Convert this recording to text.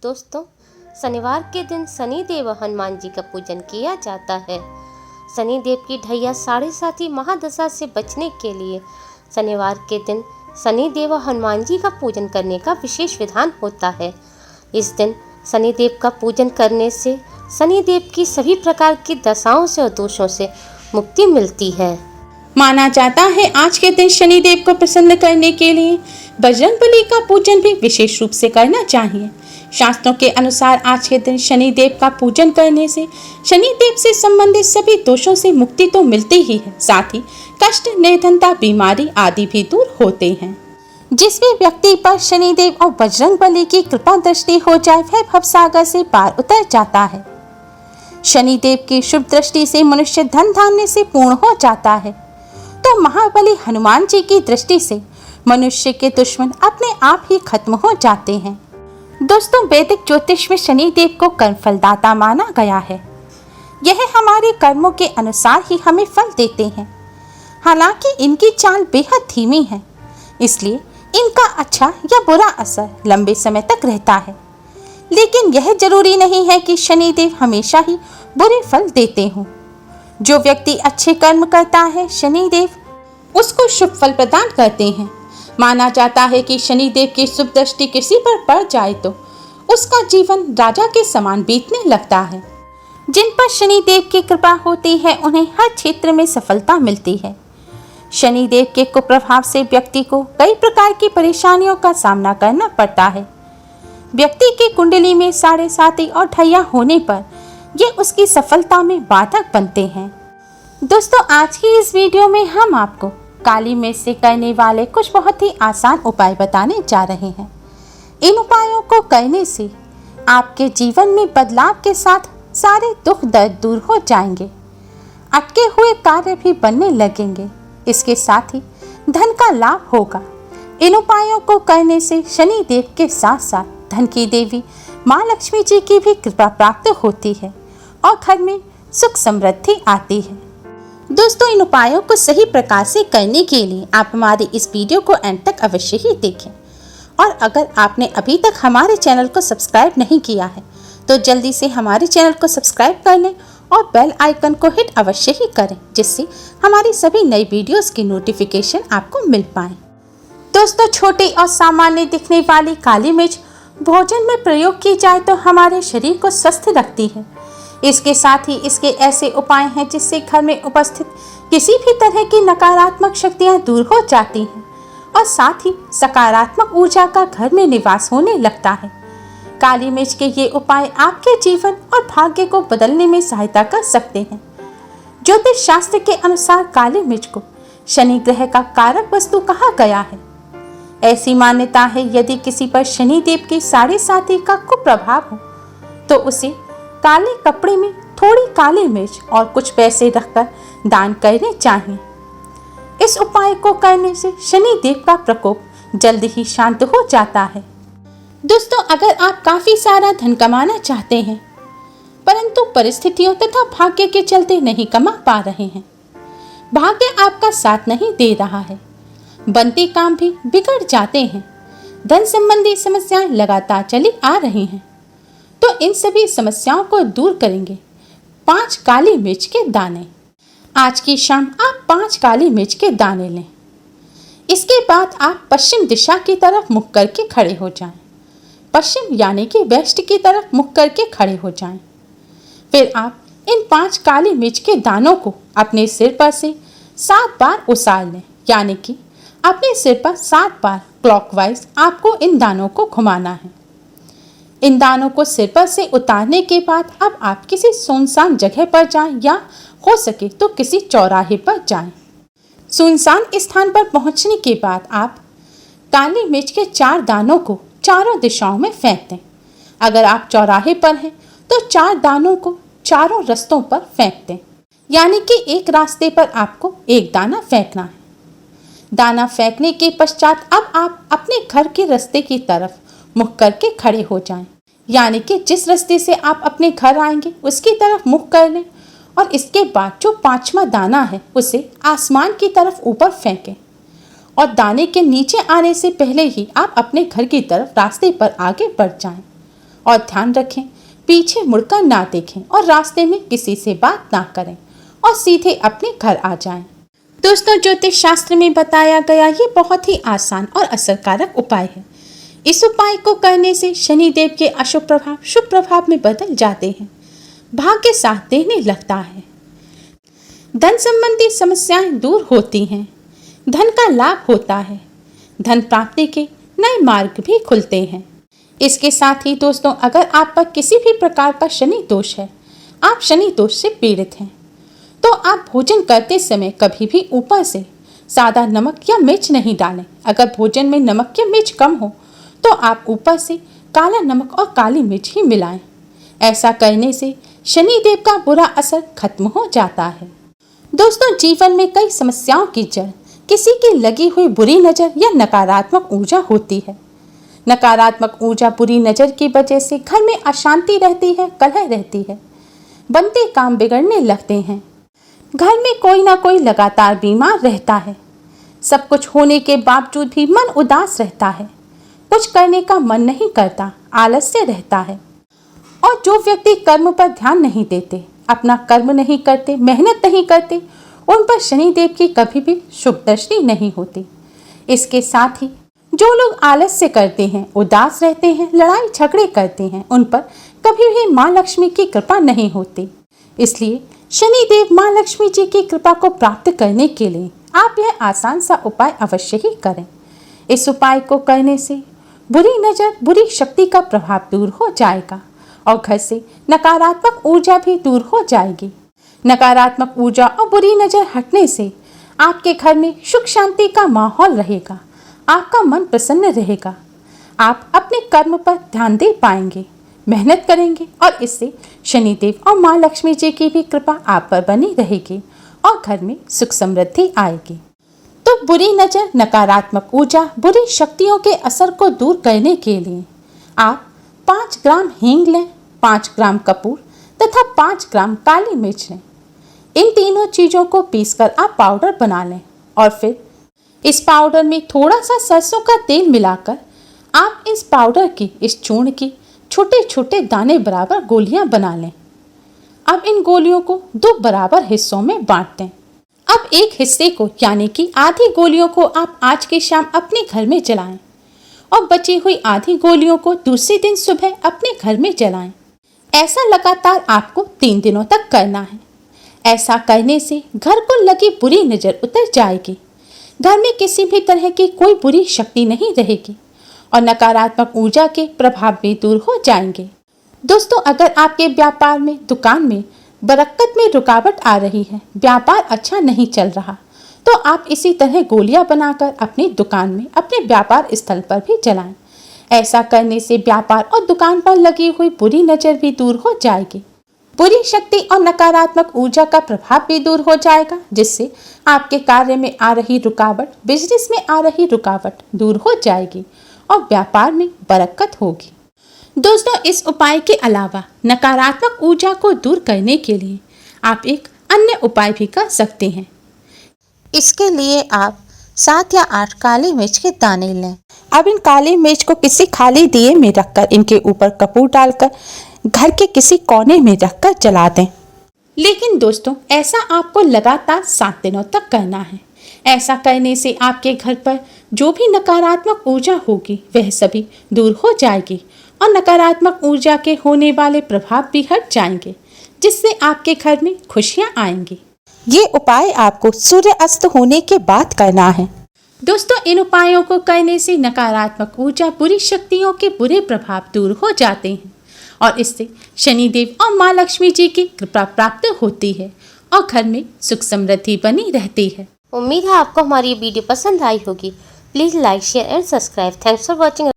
दोस्तों, शनिवार के दिन शनिदेव हनुमान जी का पूजन किया जाता है। शनिदेव की ढैया 7.5 महादशा से बचने के लिए शनिवार के दिन शनिदेव हनुमान जी का पूजन करने का विशेष विधान होता है। इस दिन शनिदेव का पूजन करने से शनिदेव की सभी प्रकार की दशाओं से और दोषों से मुक्ति मिलती है। माना जाता है आज के दिन शनिदेव को प्रसन्न करने के लिए बजरंगबली का पूजन भी विशेष रूप से करना चाहिए। शास्त्रों के अनुसार आज के दिन शनिदेव का पूजन करने से शनिदेव से संबंधित सभी दोषों से मुक्ति तो मिलती ही है, साथ ही कष्ट, निर्धनता, बीमारी आदि भी दूर होते हैं। जिस भी व्यक्ति पर शनिदेव और बजरंगबली की कृपा दृष्टि हो जाए वह भवसागर से पार उतर जाता है। शनिदेव की शुभ दृष्टि से मनुष्य धन धान्य से पूर्ण हो जाता है, तो महाबली हनुमान जी की दृष्टि से मनुष्य के दुश्मन अपने आप ही खत्म हो जाते हैं। दोस्तों, वैदिक ज्योतिष में शनिदेव को कर्मफलदाता माना गया है। यह हमारे कर्मों के अनुसार ही हमें फल देते हैं। हालांकि इनकी चाल बेहद धीमी है, इसलिए इनका अच्छा या बुरा असर लंबे समय तक रहता है। लेकिन यह जरूरी नहीं है कि शनिदेव हमेशा ही बुरे फल देते हों। जो व्यक्ति अच्छे कर्म करता है, शनिदेव उसको शुभ फल प्रदान करते हैं। माना जाता है कि शनिदेव की शुभ दृष्टि किसी पर पड़ जाए तो उसका जीवन राजा के समान बीतने लगता है। जिन पर शनिदेव की कृपा होती है उन्हें हर क्षेत्र में सफलता मिलती है। शनिदेव के कुप्रभाव से व्यक्ति को कई प्रकार की परेशानियों का सामना करना पड़ता है। व्यक्ति की कुंडली में 7.5 और ढैया होने पर ये उसकी सफलता में बाधक बनते हैं। दोस्तों, आज की इस वीडियो में हम आपको काली मिर्च से करने वाले कुछ बहुत ही आसान उपाय बताने जा रहे हैं। इन उपायों को करने से आपके जीवन में बदलाव के साथ सारे दुख दर्द दूर हो जाएंगे। अटके हुए कार्य भी बनने लगेंगे। इसके साथ ही धन का लाभ होगा। इन उपायों को करने से शनिदेव के साथ साथ धन की देवी माँ लक्ष्मी जी की भी कृपा प्राप्त होती है और घर में सुख समृद्धि आती है। दोस्तों, इन उपायों को सही प्रकार से करने के लिए आप हमारे इस वीडियो को एंड तक अवश्य ही देखें। और अगर आपने अभी तक हमारे चैनल को सब्सक्राइब नहीं किया है तो जल्दी से हमारे चैनल को सब्सक्राइब कर लें और बेल आइकन को हिट अवश्य ही करें, जिससे हमारी सभी नई वीडियोस की नोटिफिकेशन आपको मिल पाए। दोस्तों, छोटी और सामान्य दिखने वाली काली मिर्च भोजन में प्रयोग की जाए तो हमारे शरीर को स्वस्थ रखती है। इसके साथ ही इसके ऐसे उपाय हैं जिससे घर में उपस्थित किसी भी तरह की नकारात्मक शक्तियां दूर हो जाती हैं और साथ ही सकारात्मक ऊर्जा का घर में निवास होने लगता है। काली मिर्च के ये उपाय आपके जीवन और भाग्य को बदलने में सहायता कर सकते हैं। ज्योतिष शास्त्र के अनुसार काली मिर्च को शनि ग्रह का कारक वस्तु कहा गया है। ऐसी मान्यता है यदि किसी पर शनिदेव की 7.5 का कुप्रभाव हो तो उसे काले कपड़े में थोड़ी काली मिर्च और कुछ पैसे रखकर दान करने चाहिए। इस उपाय को करने से शनिदेव का प्रकोप जल्द ही शांत हो जाता है। दोस्तों, अगर आप काफी सारा धन कमाना चाहते हैं परंतु परिस्थितियों तथा भाग्य के चलते नहीं कमा पा रहे हैं, भाग्य आपका साथ नहीं दे रहा है, बनते काम भी बिगड़ जाते हैं, धन संबंधी समस्याएं लगातार चली आ रही हैं, तो इन सभी समस्याओं को दूर करेंगे 5 काली मिर्च के दाने। आज की शाम आप 5 काली मिर्च के दाने लें। इसके बाद आप पश्चिम दिशा की तरफ मुख करके खड़े हो जाएं। पश्चिम यानी कि वेस्ट की तरफ मुख करके खड़े हो जाएं। फिर आप इन 5 काली मिर्च के दानों को अपने सिर पर से 7 बार उसार लें, यानी कि अपने सिर पर 7 बार क्लॉकवाइज आपको इन दानों को घुमाना है। इन दानों को सिर पर से उतारने के बाद अब आप किसी सुनसान जगह पर जाएं या हो सके तो किसी चौराहे पर जाएं। सुनसान स्थान पर पहुंचने के बाद आप काली मिर्च के 4 दानों को चारों दिशाओं में फेंक दें। अगर आप चौराहे पर हैं तो 4 दानों को चारों रास्तों पर फेंक दें, यानी कि एक रास्ते पर आपको एक दाना फेंकना है। दाना फेंकने के पश्चात अब आप अपने घर के रास्ते की तरफ मुख करके खड़े हो जाएं, यानी कि जिस रास्ते से आप अपने घर आएंगे उसकी तरफ मुख कर लें और इसके बाद जो 5वां दाना है उसे आसमान की तरफ ऊपर फेंकें और दाने के नीचे आने से पहले ही आप अपने घर की तरफ रास्ते पर आगे बढ़ जाएं और ध्यान रखें, पीछे मुड़कर ना देखें और रास्ते में किसी से बात ना करें और सीधे अपने घर आ जाएं। दोस्तों, ज्योतिष शास्त्र में बताया गया ये बहुत ही आसान और असरकारक उपाय है। इस उपाय को करने से शनिदेव के अशुभ प्रभाव शुभ प्रभाव में बदल जाते हैं, भाग्य साथ देने लगता है, धन संबंधी समस्याएं दूर होती हैं, धन का लाभ होता है, धन प्राप्ति के नए मार्ग भी खुलते हैं। इसके साथ ही दोस्तों, अगर आप पर किसी भी प्रकार का शनि दोष है, आप शनि दोष से पीड़ित हैं, तो आप भोजन करते समय कभी भी ऊपर से सादा नमक या मिर्च नहीं डालें। अगर भोजन में नमक या मिर्च कम हो तो आप ऊपर से काला नमक और काली मिर्च ही मिलाएं। ऐसा करने से शनिदेव का बुरा असर खत्म हो जाता है। दोस्तों, जीवन में कई समस्याओं की जड़ किसी की लगी हुई बुरी नज़र या नकारात्मक ऊर्जा होती है। नकारात्मक ऊर्जा बुरी नज़र की वजह से घर में अशांति रहती है, कलह रहती है, बनते काम बिगड़ने लगते हैं, घर में कोई ना कोई लगातार बीमार रहता है, सब कुछ होने के बावजूद भी मन उदास रहता है, कुछ करने का मन नहीं करता, आलस्य रहता है। और जो व्यक्ति कर्म पर ध्यान नहीं देते, अपना कर्म नहीं करते, मेहनत नहीं करते, उन पर शनिदेव की कभी भी शुभ दृष्टि नहीं होती। इसके साथ ही जो लोग आलस्य करते हैं, उदास रहते हैं, लड़ाई झगड़े करते हैं, उन पर कभी भी माँ लक्ष्मी की कृपा नहीं होती। इसलिए शनिदेव माँ लक्ष्मी जी की कृपा को प्राप्त करने के लिए आप यह आसान सा उपाय अवश्य ही करें। इस उपाय को करने से बुरी नज़र, बुरी शक्ति का प्रभाव दूर हो जाएगा और घर से नकारात्मक ऊर्जा भी दूर हो जाएगी। नकारात्मक ऊर्जा और बुरी नज़र हटने से आपके घर में सुख शांति का माहौल रहेगा, आपका मन प्रसन्न रहेगा, आप अपने कर्म पर ध्यान दे पाएंगे, मेहनत करेंगे और इससे शनिदेव और माँ लक्ष्मी जी की भी कृपा आप पर बनी रहेगी और घर में सुख समृद्धि आएगी। तो बुरी नज़र, नकारात्मक ऊर्जा, बुरी शक्तियों के असर को दूर करने के लिए आप 5 ग्राम हींग लें, 5 ग्राम कपूर तथा 5 ग्राम काली मिर्च लें। इन तीनों चीज़ों को पीसकर आप पाउडर बना लें और फिर इस पाउडर में थोड़ा सा सरसों का तेल मिलाकर आप इस पाउडर की, इस चूर्ण की छोटे छोटे दाने बराबर गोलियां बना लें। अब इन गोलियों को 2 बराबर हिस्सों में बांट दें। अब एक हिस्से को यानी कि आधी गोलियों को आप आज की शाम अपने घर में जलाएं और बची हुई आधी गोलियों को दूसरे दिन सुबह अपने घर में जलाएं। ऐसा लगातार आपको 3 दिनों तक करना है। ऐसा करने से घर को लगी बुरी नज़र उतर जाएगी, घर में किसी भी तरह की कोई बुरी शक्ति नहीं रहेगी और नकारात्मक ऊर्जा के प्रभाव भी दूर हो जाएंगे। दोस्तों, अगर आपके व्यापार में, दुकान में बरकत में रुकावट आ रही है, व्यापार अच्छा नहीं चल रहा, तो आप इसी तरह गोलियां बनाकर अपनी दुकान में, अपने व्यापार स्थल पर भी जलाएं। ऐसा करने से व्यापार और दुकान पर लगी हुई बुरी नज़र भी दूर हो जाएगी, बुरी शक्ति और नकारात्मक ऊर्जा का प्रभाव भी दूर हो जाएगा, जिससे आपके कार्य में आ रही रुकावट, बिजनेस में आ रही रुकावट दूर हो जाएगी और व्यापार में बरकत होगी। दोस्तों, इस उपाय के अलावा नकारात्मक ऊर्जा को दूर करने के लिए आप एक अन्य उपाय भी कर सकते हैं। इसके लिए आप 7 या 8 काली मिर्च के दाने लें। अब इन काली मिर्च को किसी खाली दिए में रखकर इनके ऊपर कपूर डालकर घर के किसी कोने में रखकर जला दें। लेकिन दोस्तों, ऐसा आपको लगातार 7 दिनों तक करना है। ऐसा करने से आपके घर पर जो भी नकारात्मक ऊर्जा होगी वह सभी दूर हो जाएगी और नकारात्मक ऊर्जा के होने वाले प्रभाव भी हट जाएंगे, जिससे आपके घर में खुशियां आएंगी। ये उपाय आपको सूर्य अस्त होने के बाद करना है। दोस्तों, इन उपायों को करने से नकारात्मक ऊर्जा, बुरी शक्तियों के बुरे प्रभाव दूर हो जाते हैं और इससे शनिदेव और माँ लक्ष्मी जी की कृपा प्राप्त होती है और घर में सुख समृद्धि बनी रहती है। उम्मीद है आपको हमारी वीडियो पसंद आई होगी। Please like, share and subscribe. Thanks for watching.